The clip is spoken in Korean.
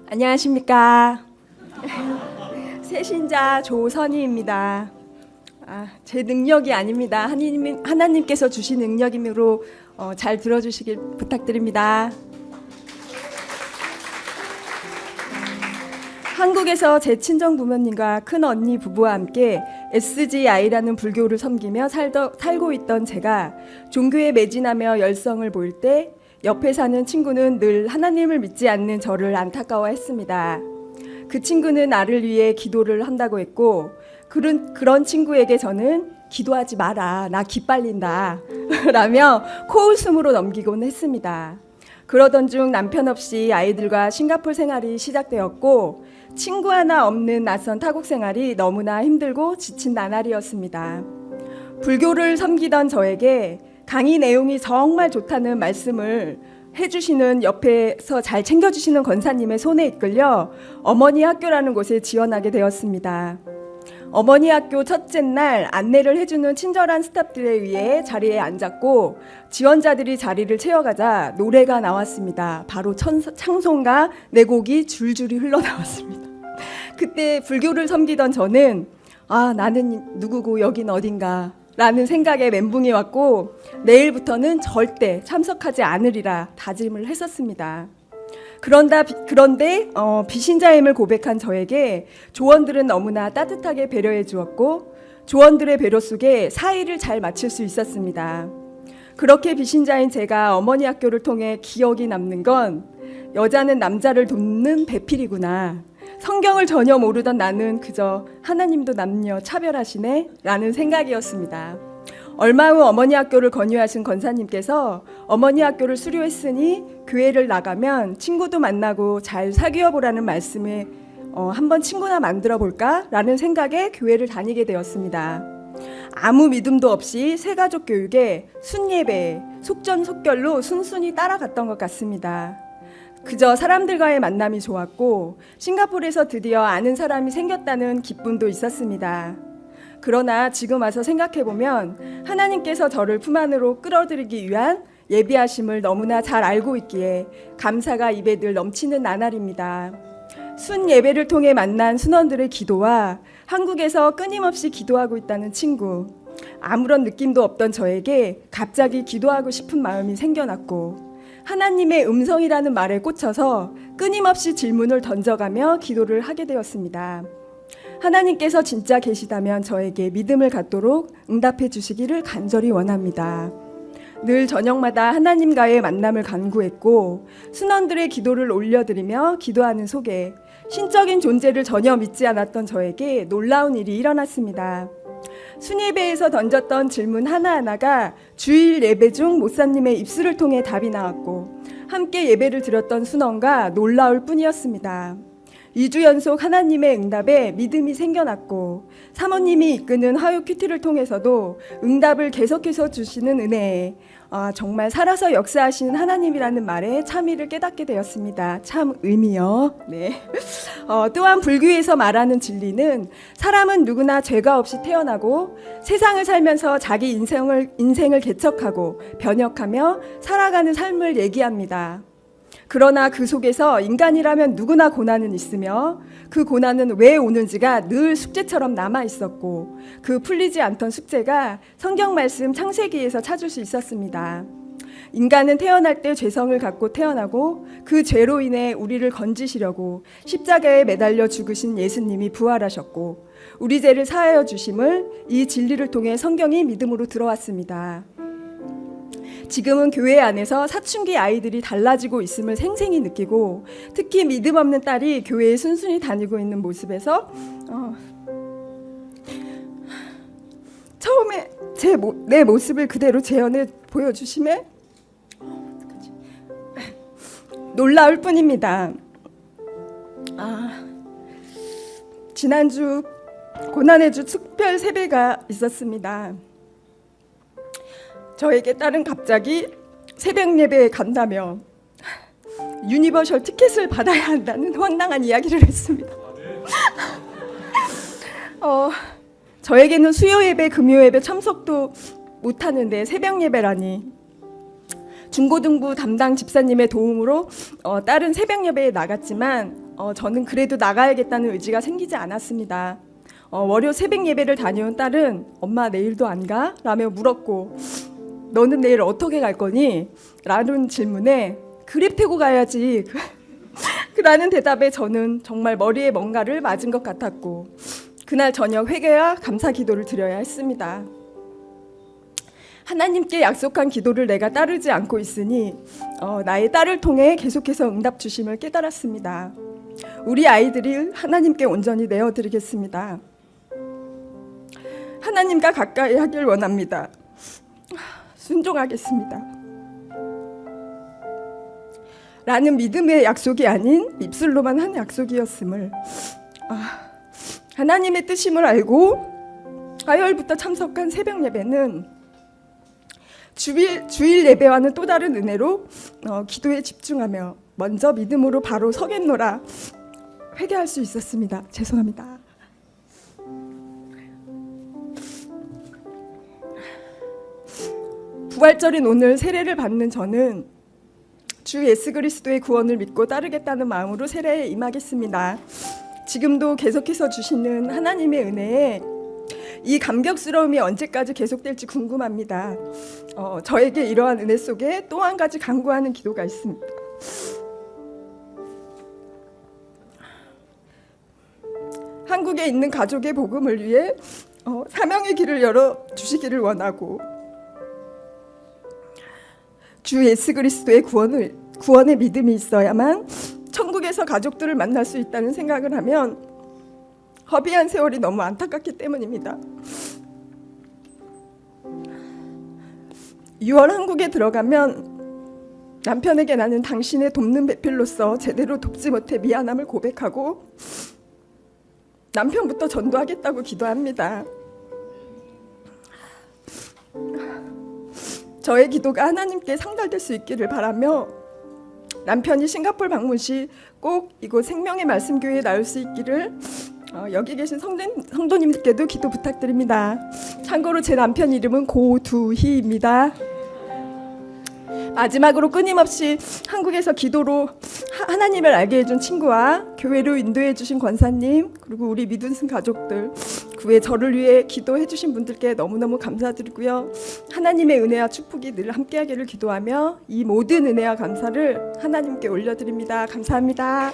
안녕하십니까. 새신자 조선희입니다. 제 능력이 아닙니다. 하나님께서 주신 능력이므로 잘 들어주시길 부탁드립니다. 한국에서 제 친정 부모님과 큰 언니 부부와 함께 SGI라는 불교를 섬기며 살고 있던 제가 종교에 매진하며 열성을 보일 때 옆에 사는 친구는 늘 하나님을 믿지 않는 저를 안타까워했습니다. 그 친구는 나를 위해 기도를 한다고 했고 그런 친구에게 저는 기도하지 마라, 나 기빨린다 라며 코웃음으로 넘기곤 했습니다. 그러던 중 남편 없이 아이들과 싱가포르 생활이 시작되었고 친구 하나 없는 낯선 타국 생활이 너무나 힘들고 지친 나날이었습니다. 불교를 섬기던 저에게 강의 내용이 정말 좋다는 말씀을 해주시는 옆에서 잘 챙겨주시는 권사님의 손에 이끌려 어머니 학교라는 곳에 지원하게 되었습니다. 어머니 학교 첫째 날 안내를 해주는 친절한 스태프들에 의해 자리에 앉았고 지원자들이 자리를 채워가자 노래가 나왔습니다. 바로 찬송가 네 곡이 줄줄이 흘러나왔습니다. 그때 불교를 섬기던 저는 나는 누구고 여긴 어딘가 라는 생각에 멘붕이 왔고 내일부터는 절대 참석하지 않으리라 다짐을 했었습니다. 그런데 비신자임을 고백한 저에게 조원들은 너무나 따뜻하게 배려해 주었고 조원들의 배려 속에 사의를 잘 마칠 수 있었습니다. 그렇게 비신자인 제가 어머니 학교를 통해 기억이 남는 건 여자는 남자를 돕는 배필이구나. 성경을 전혀 모르던 나는 그저 하나님도 남녀 차별하시네 라는 생각이었습니다. 얼마 후 어머니 학교를 권유하신 권사님께서 어머니 학교를 수료했으니 교회를 나가면 친구도 만나고 잘 사귀어 보라는 말씀에 한번 친구나 만들어 볼까 라는 생각에 교회를 다니게 되었습니다. 아무 믿음도 없이 새가족 교육에 순예배, 속전속결로 순순히 따라갔던 것 같습니다. 그저 사람들과의 만남이 좋았고 싱가포르에서 드디어 아는 사람이 생겼다는 기쁨도 있었습니다. 그러나 지금 와서 생각해보면 하나님께서 저를 품 안으로 끌어들이기 위한 예비하심을 너무나 잘 알고 있기에 감사가 입에 늘 넘치는 나날입니다. 순 예배를 통해 만난 순원들의 기도와 한국에서 끊임없이 기도하고 있다는 친구, 아무런 느낌도 없던 저에게 갑자기 기도하고 싶은 마음이 생겨났고 하나님의 음성이라는 말에 꽂혀서 끊임없이 질문을 던져가며 기도를 하게 되었습니다. 하나님께서 진짜 계시다면 저에게 믿음을 갖도록 응답해 주시기를 간절히 원합니다. 늘 저녁마다 하나님과의 만남을 간구했고 순원들의 기도를 올려드리며 기도하는 속에 신적인 존재를 전혀 믿지 않았던 저에게 놀라운 일이 일어났습니다. 순예배에서 던졌던 질문 하나하나가 주일 예배 중 목사님의 입술을 통해 답이 나왔고 함께 예배를 드렸던 순원과 놀라울 뿐이었습니다. 2주 연속 하나님의 응답에 믿음이 생겨났고 사모님이 이끄는 화요 큐티를 통해서도 응답을 계속해서 주시는 은혜에 정말 살아서 역사하시는 하나님이라는 말에 참의를 깨닫게 되었습니다. 참 의미요. 네. 또한 불교에서 말하는 진리는 사람은 누구나 죄가 없이 태어나고 세상을 살면서 자기 인생을 개척하고 변혁하며 살아가는 삶을 얘기합니다. 그러나 그 속에서 인간이라면 누구나 고난은 있으며 그 고난은 왜 오는지가 늘 숙제처럼 남아 있었고 그 풀리지 않던 숙제가 성경 말씀 창세기에서 찾을 수 있었습니다. 인간은 태어날 때 죄성을 갖고 태어나고 그 죄로 인해 우리를 건지시려고 십자가에 매달려 죽으신 예수님이 부활하셨고 우리 죄를 사하여 주심을 이 진리를 통해 성경이 믿음으로 들어왔습니다. 지금은 교회 안에서 사춘기 아이들이 달라지고 있음을 생생히 느끼고 특히 믿음 없는 딸이 교회에 순순히 다니고 있는 모습에서 처음에 내 모습을 그대로 재현해 보여주심에 놀라울 뿐입니다. 지난주 고난의 주 특별 세배가 있었습니다. 저에게 딸은 갑자기 새벽 예배에 간다며 유니버셜 티켓을 받아야 한다는 황당한 이야기를 했습니다. 저에게는 수요 예배, 금요 예배 참석도 못하는데 새벽 예배라니. 중고등부 담당 집사님의 도움으로 딸은 새벽 예배에 나갔지만 저는 그래도 나가야겠다는 의지가 생기지 않았습니다. 월요 새벽 예배를 다녀온 딸은 엄마 내일도 안 가? 라며 물었고 너는 내일 어떻게 갈 거니? 라는 질문에 그랩 태고 가야지 라는 대답에 저는 정말 머리에 뭔가를 맞은 것 같았고 그날 저녁 회개와 감사 기도를 드려야 했습니다. 하나님께 약속한 기도를 내가 따르지 않고 있으니 나의 딸을 통해 계속해서 응답 주심을 깨달았습니다. 우리 아이들을 하나님께 온전히 내어드리겠습니다. 하나님과 가까이 하길 원합니다. 순종하겠습니다. 라는 믿음의 약속이 아닌 입술로만 한 약속이었음을 하나님의 뜻임을 알고 화요일부터 참석한 새벽 예배는 주일 예배와는 또 다른 은혜로 기도에 집중하며 먼저 믿음으로 바로 서겠노라 회개할 수 있었습니다. 죄송합니다. 부활절인 오늘 세례를 받는 저는 주 예수 그리스도의 구원을 믿고 따르겠다는 마음으로 세례에 임하겠습니다. 지금도 계속해서 주시는 하나님의 은혜에 이 감격스러움이 언제까지 계속될지 궁금합니다. 저에게 이러한 은혜 속에 또 한 가지 간구하는 기도가 있습니다. 한국에 있는 가족의 복음을 위해 사명의 길을 열어 주시기를 원하고 주 예수 그리스도의 구원의 믿음이 있어야만 천국에서 가족들을 만날 수 있다는 생각을 하면 허비한 세월이 너무 안타깝기 때문입니다. 6월 한국에 들어가면 남편에게 나는 당신의 돕는 배필로서 제대로 돕지 못해 미안함을 고백하고 남편부터 전도하겠다고 기도합니다. 저의 기도가 하나님께 상달될 수 있기를 바라며 남편이 싱가포르 방문 시 꼭 이곳 생명의 말씀교회에 나올 수 있기를 여기 계신 성도님들께도 기도 부탁드립니다. 참고로 제 남편 이름은 고두희입니다. 마지막으로 끊임없이 한국에서 기도로 하나님을 알게 해준 친구와 교회로 인도해 주신 권사님 그리고 우리 믿음 가족들 그 외 저를 위해 기도해 주신 분들께 너무너무 감사드리고요. 하나님의 은혜와 축복이 늘 함께하기를 기도하며 이 모든 은혜와 감사를 하나님께 올려드립니다. 감사합니다.